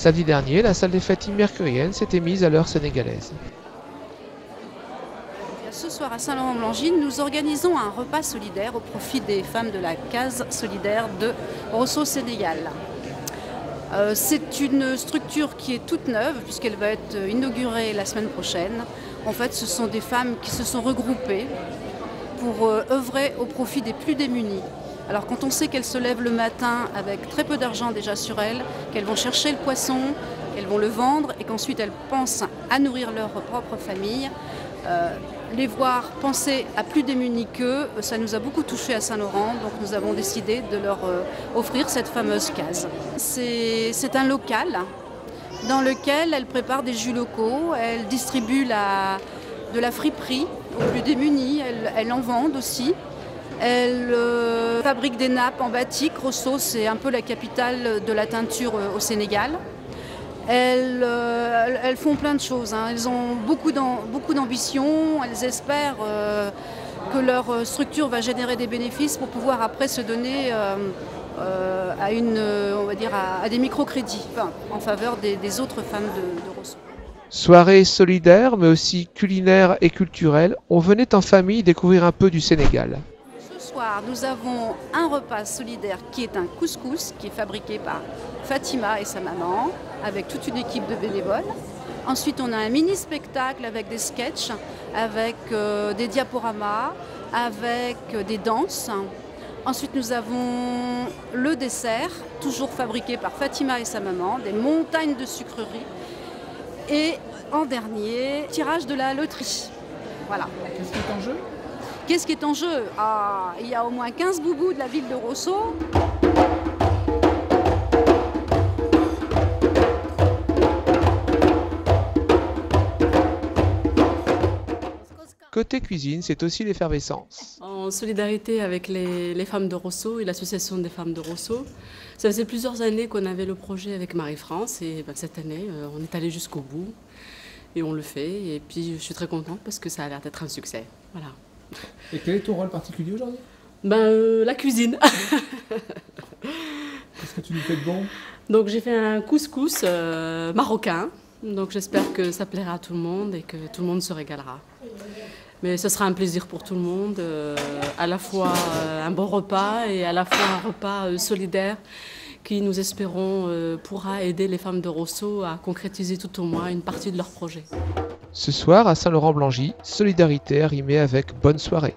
Samedi dernier, la salle des fêtes immercurienne s'était mise à l'heure sénégalaise. Ce soir à Saint-Laurent-Blangy, nous organisons un repas solidaire au profit des femmes de la case solidaire de Rosso Sénégal. C'est une structure qui est toute neuve puisqu'elle va être inaugurée la semaine prochaine. En fait, ce sont des femmes qui se sont regroupées pour œuvrer au profit des plus démunis. Alors quand on sait qu'elles se lèvent le matin avec très peu d'argent déjà sur elles, qu'elles vont chercher le poisson, qu'elles vont le vendre et qu'ensuite elles pensent à nourrir leur propre famille, les voir penser à plus démunis qu'eux, ça nous a beaucoup touché à Saint-Laurent, donc nous avons décidé de leur offrir cette fameuse case. C'est un local dans lequel elles préparent des jus locaux, elles distribuent de la friperie aux plus démunis, elles en vendent aussi. Elles fabriquent des nappes en batik. Rosso, c'est un peu la capitale de la teinture au Sénégal. Elles font plein de choses, hein. Elles ont beaucoup d'ambition. Elles espèrent que leur structure va générer des bénéfices pour pouvoir après se donner à des microcrédits, enfin, en faveur des autres femmes de Rosso. Soirée solidaire, mais aussi culinaire et culturelle, on venait en famille découvrir un peu du Sénégal. Ce soir, nous avons un repas solidaire qui est un couscous qui est fabriqué par Fatima et sa maman avec toute une équipe de bénévoles. Ensuite, on a un mini-spectacle avec des sketchs, avec des diaporamas, avec des danses. Ensuite, nous avons le dessert, toujours fabriqué par Fatima et sa maman, des montagnes de sucreries. Et en dernier, tirage de la loterie. Voilà. Qu'est-ce qui est en jeu ? Qu'est-ce qui est en jeu ? Il y a au moins 15 boubous de la ville de Rosso. Côté cuisine, c'est aussi l'effervescence. En solidarité avec les femmes de Rosso et l'association des femmes de Rosso, ça faisait plusieurs années qu'on avait le projet avec Marie-France et cette année, on est allé jusqu'au bout et on le fait. Et puis je suis très contente parce que ça a l'air d'être un succès. Voilà. Et quel est ton rôle particulier aujourd'hui ? La cuisine. Qu'est-ce que tu nous fais de bon ? Donc j'ai fait un couscous marocain. Donc j'espère que ça plaira à tout le monde et que tout le monde se régalera. Mais ce sera un plaisir pour tout le monde, à la fois un bon repas et à la fois un repas solidaire qui, nous espérons, pourra aider les femmes de Rosso à concrétiser tout au moins une partie de leur projet. Ce soir, à Saint-Laurent-Blangy, solidarité rimée avec bonne soirée.